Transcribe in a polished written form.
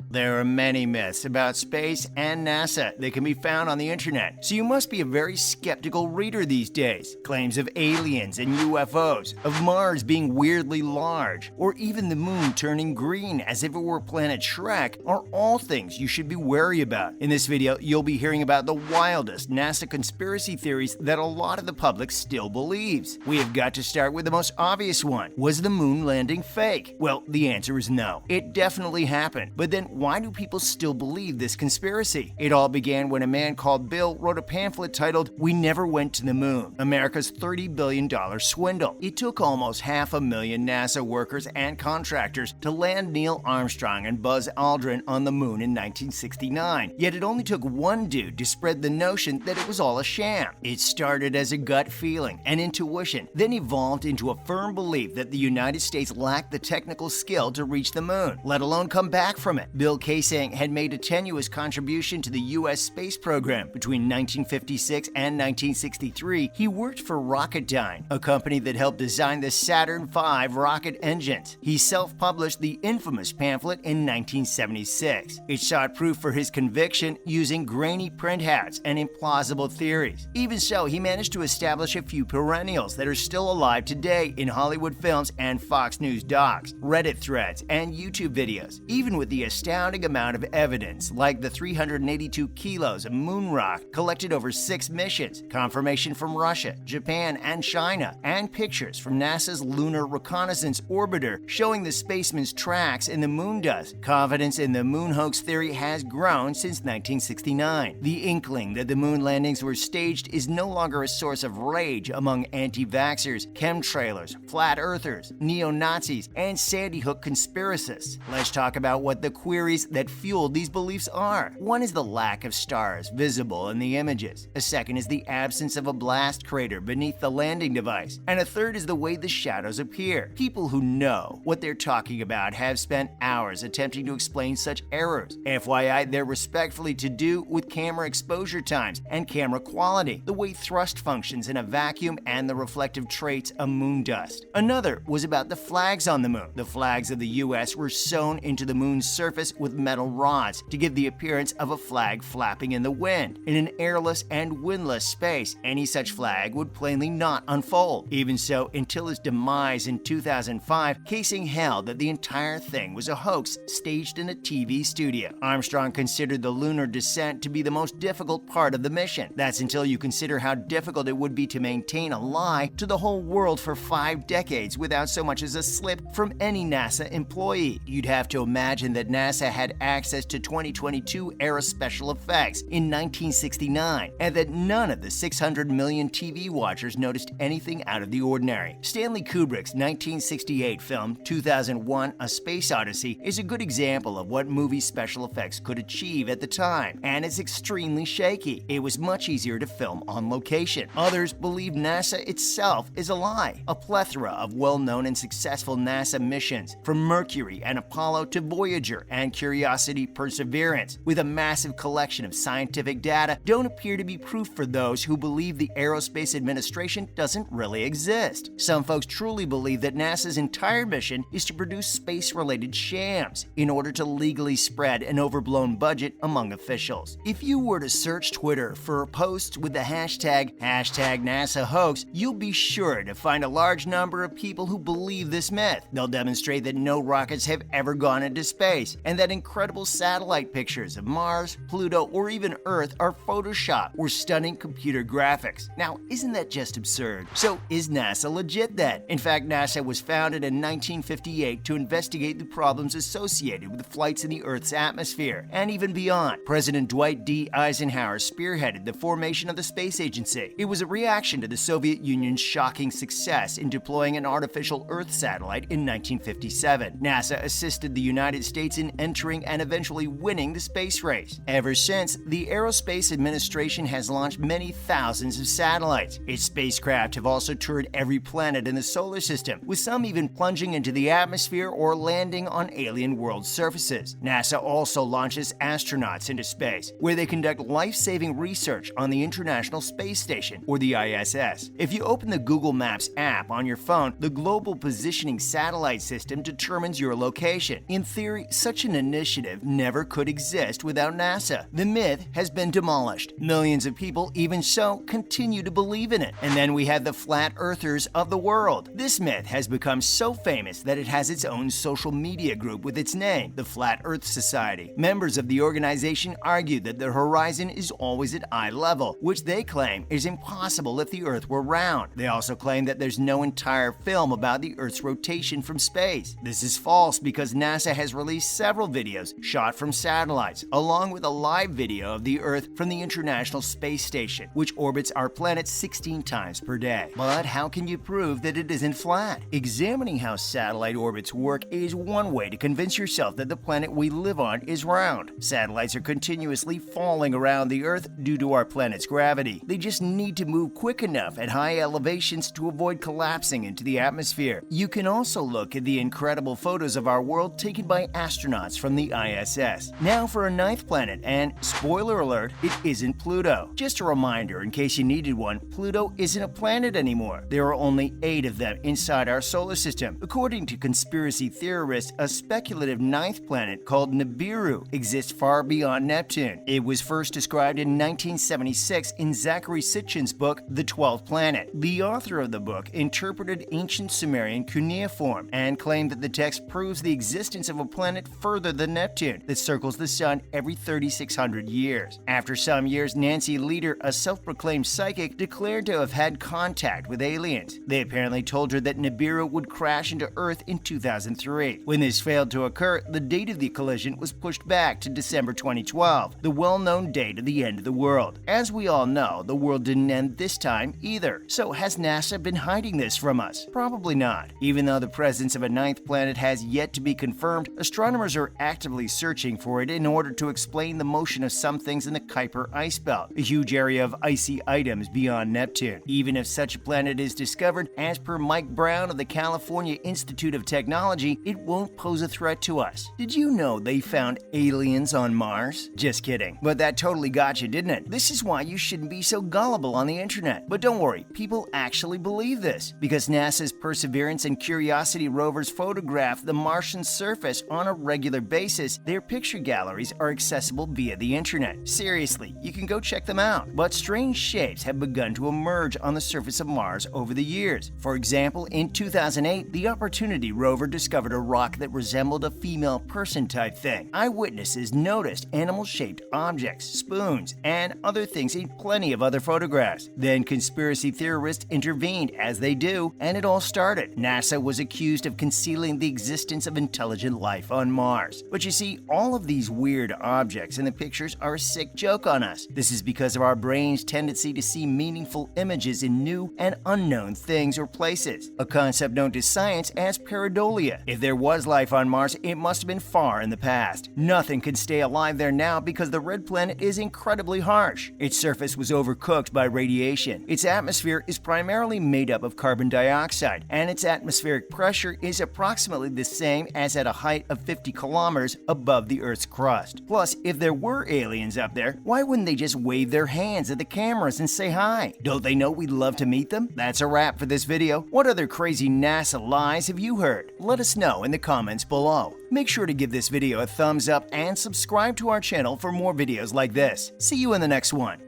There are many myths about space and NASA that can be found on the internet, so you must be a very skeptical reader these days. Claims of aliens and UFOs, of Mars being weirdly large, or even the moon turning green as if it were Planet Shrek are all things you should be wary about. In this video, you'll be hearing about the wildest NASA conspiracy theories that a lot of the public still believes. We have got to start with the most obvious one. Was the moon landing fake? Well, the answer is no. It definitely happened. But then why do people still believe this conspiracy? It all began when a man called Bill wrote a pamphlet titled "We Never Went to the Moon, America's $30 billion Swindle." It took almost 500,000 NASA workers and contractors to land Neil Armstrong and Buzz Aldrin on the moon in 1969. Yet it only took one dude to spread the notion that it was all a sham. It started as a gut feeling and intuition, then evolved into a firm belief that the United States lacked the technical skill to reach the moon, let alone come back from it. Bill Kaysang had made a tenuous contribution to the U.S. space program. Between 1956 and 1963, he worked for Rocketdyne, a company that helped design the Saturn V rocket engines. He self-published the infamous pamphlet in 1976. It sought proof for his conviction using grainy printouts and implausible theories. Even so, he managed to establish a few perennials that are still alive today in Hollywood films and Fox News docs, Reddit threads, and YouTube videos. Even with the astounding amount of evidence, like the 382 kilos of moon rock collected over 6 missions, confirmation from Russia, Japan, and China, and pictures from NASA's Lunar Reconnaissance Orbiter showing the spaceman's tracks in the moon dust, confidence in the moon hoax theory has grown since 1969. The inkling that the moon landings were staged is no longer a source of rage among anti-vaxxers, chemtrailers, flat earthers, neo-Nazis, and Sandy Hook conspiracists. Let's talk about what the queries that fueled these beliefs are. One is the lack of stars visible in the images. A second is the absence of a blast crater beneath the landing device. And a third is the way the shadows appear. People who know what they're talking about have spent hours attempting to explain such errors. FYI, they're respectfully to do with camera exposure times and camera quality, the way thrust functions in a vacuum, and the reflective traits of moon dust. Another was about the flags on the moon. The flags of the US were sewn into the moon's surface with metal rods to give the appearance of a flag flapping in the wind. In an airless and windless space, any such flag would plainly not unfold. Even so, until his demise in 2005, Kaysang held that the entire thing was a hoax staged in a TV studio. Armstrong considered the lunar descent to be the most difficult part of the mission. That's until you consider how difficult it would be to maintain a lie to the whole world for 5 decades without so much as a slip from any NASA employee. You'd have to imagine that NASA had access to 2022-era special effects in 1969, and that none of the 600 million TV watchers noticed anything out of the ordinary. Stanley Kubrick's 1968 film 2001: A Space Odyssey is a good example of what movie special effects could achieve at the time, and it's extremely shaky. It was much easier to film on location. Others believe NASA itself is a lie. A plethora of well-known and successful NASA missions, from Mercury and Apollo to Voyager and Curiosity Perseverance, with a massive collection of scientific data, don't appear to be proof for those who believe the Aerospace Administration doesn't really exist. Some folks truly believe that NASA's entire mission is to produce space-related shams in order to legally spread an overblown budget among officials. If you were to search Twitter for posts with the hashtag NASA hoax, you'll be sure to find a large number of people who believe this myth. They'll demonstrate that no rockets have ever gone into space, and that incredible satellite pictures of Mars, Pluto, or even Earth are Photoshop or stunning computer graphics. Now, isn't that just absurd? So, is NASA legit then? In fact, NASA was founded in 1958 to investigate the problems associated with flights in the Earth's atmosphere, and even beyond. President Dwight D. Eisenhower spearheaded the formation of the space agency. It was a reaction to the Soviet Union's shocking success in deploying an artificial Earth satellite in 1957. NASA assisted the United States in entering and eventually winning the space race. Ever since, the Aerospace Administration has launched many thousands of satellites. Its spacecraft have also toured every planet in the solar system, with some even plunging into the atmosphere or landing on alien world surfaces. NASA also launches astronauts into space, where they conduct life-saving research on the International Space Station, or the ISS. If you open the Google Maps app on your phone, the Global Positioning Satellite System determines your location. In theory, such an initiative never could exist without NASA. The myth has been demolished. Millions of people, even so, continue to believe in it. And then we have the flat earthers of the world. This myth has become so famous that it has its own social media group with its name, the Flat Earth Society. Members of the organization argue that the horizon is always at eye level, which they claim is impossible if the Earth were round. They also claim that there's no entire film about the Earth's rotation from space. This is false because NASA has released several videos shot from satellites, along with a live video of the Earth from the International Space Station, which orbits our planet 16 times per day. But how can you prove that it isn't flat? Examining how satellite orbits work is one way to convince yourself that the planet we live on is round. Satellites are continuously falling around the Earth due to our planet's gravity. They just need to move quick enough at high elevations to avoid collapsing into the atmosphere. You can also look at the incredible photos of our world taken by astronauts from the ISS. Now for a ninth planet, and spoiler alert, it isn't Pluto. Just a reminder in case you needed one, Pluto isn't a planet anymore. There are only 8 of them inside our solar system. According to conspiracy theorists, a speculative ninth planet called Nibiru exists far beyond Neptune. It was first described in 1976 in Zachary Sitchin's book, The 12th Planet. The author of the book interpreted ancient Sumerian cuneiform and claimed that the text proves the existence of a planet further than Neptune that circles the sun every 3,600 years. After some years, Nancy Leader, a self-proclaimed psychic, declared to have had contact with aliens. They apparently told her that Nibiru would crash into Earth in 2003. When this failed to occur, the date of the collision was pushed back to December 2012, the well-known date of the end of the world. As we all know, the world didn't end this time either. So has NASA been hiding this from us? Probably not. Even though the presence of a ninth planet has yet to be confirmed, astronomers are actively searching for it in order to explain the motion of some things in the Kuiper ice belt, a huge area of icy items beyond Neptune. Even if such a planet is discovered, as per Mike Brown of the California Institute of Technology, it won't pose a threat to us. Did you know they found aliens on Mars? Just kidding. But that totally got you, didn't it? This is why you shouldn't be so gullible on the internet. But don't worry, people actually believe this, because NASA's Perseverance and Curiosity rovers photograph the Martian surface on a regular basis. Their picture galleries are accessible via the internet. Seriously, you can go check them out. But strange shapes have begun to emerge on the surface of Mars over the years. For example, in 2008, the Opportunity rover discovered a rock that resembled a female person type thing. Eyewitnesses noticed animal-shaped objects, spoons, and other things in plenty of other photographs. Then conspiracy theorists intervened, as they do, and it all started. NASA was accused of concealing the existence of intelligent life on Mars. But you see, all of these weird objects in the pictures are a sick joke on us. This is because of our brain's tendency to see meaningful images in new and unknown things or places, a concept known to science as pareidolia. If there was life on Mars, it must have been far in the past. Nothing can stay alive there now because the red planet is incredibly harsh. Its surface was overcooked by radiation. Its atmosphere is primarily made up of carbon dioxide, and its atmospheric pressure is approximately the same as at a height of 50 kilometers above the Earth's crust. Plus, if there were aliens up there, why wouldn't they just wave their hands at the cameras and say hi? Don't they know we'd love to meet them? That's a wrap for this video. What other crazy NASA lies have you heard? Let us know in the comments below. Make sure to give this video a thumbs up and subscribe to our channel for more videos like this. See you in the next one.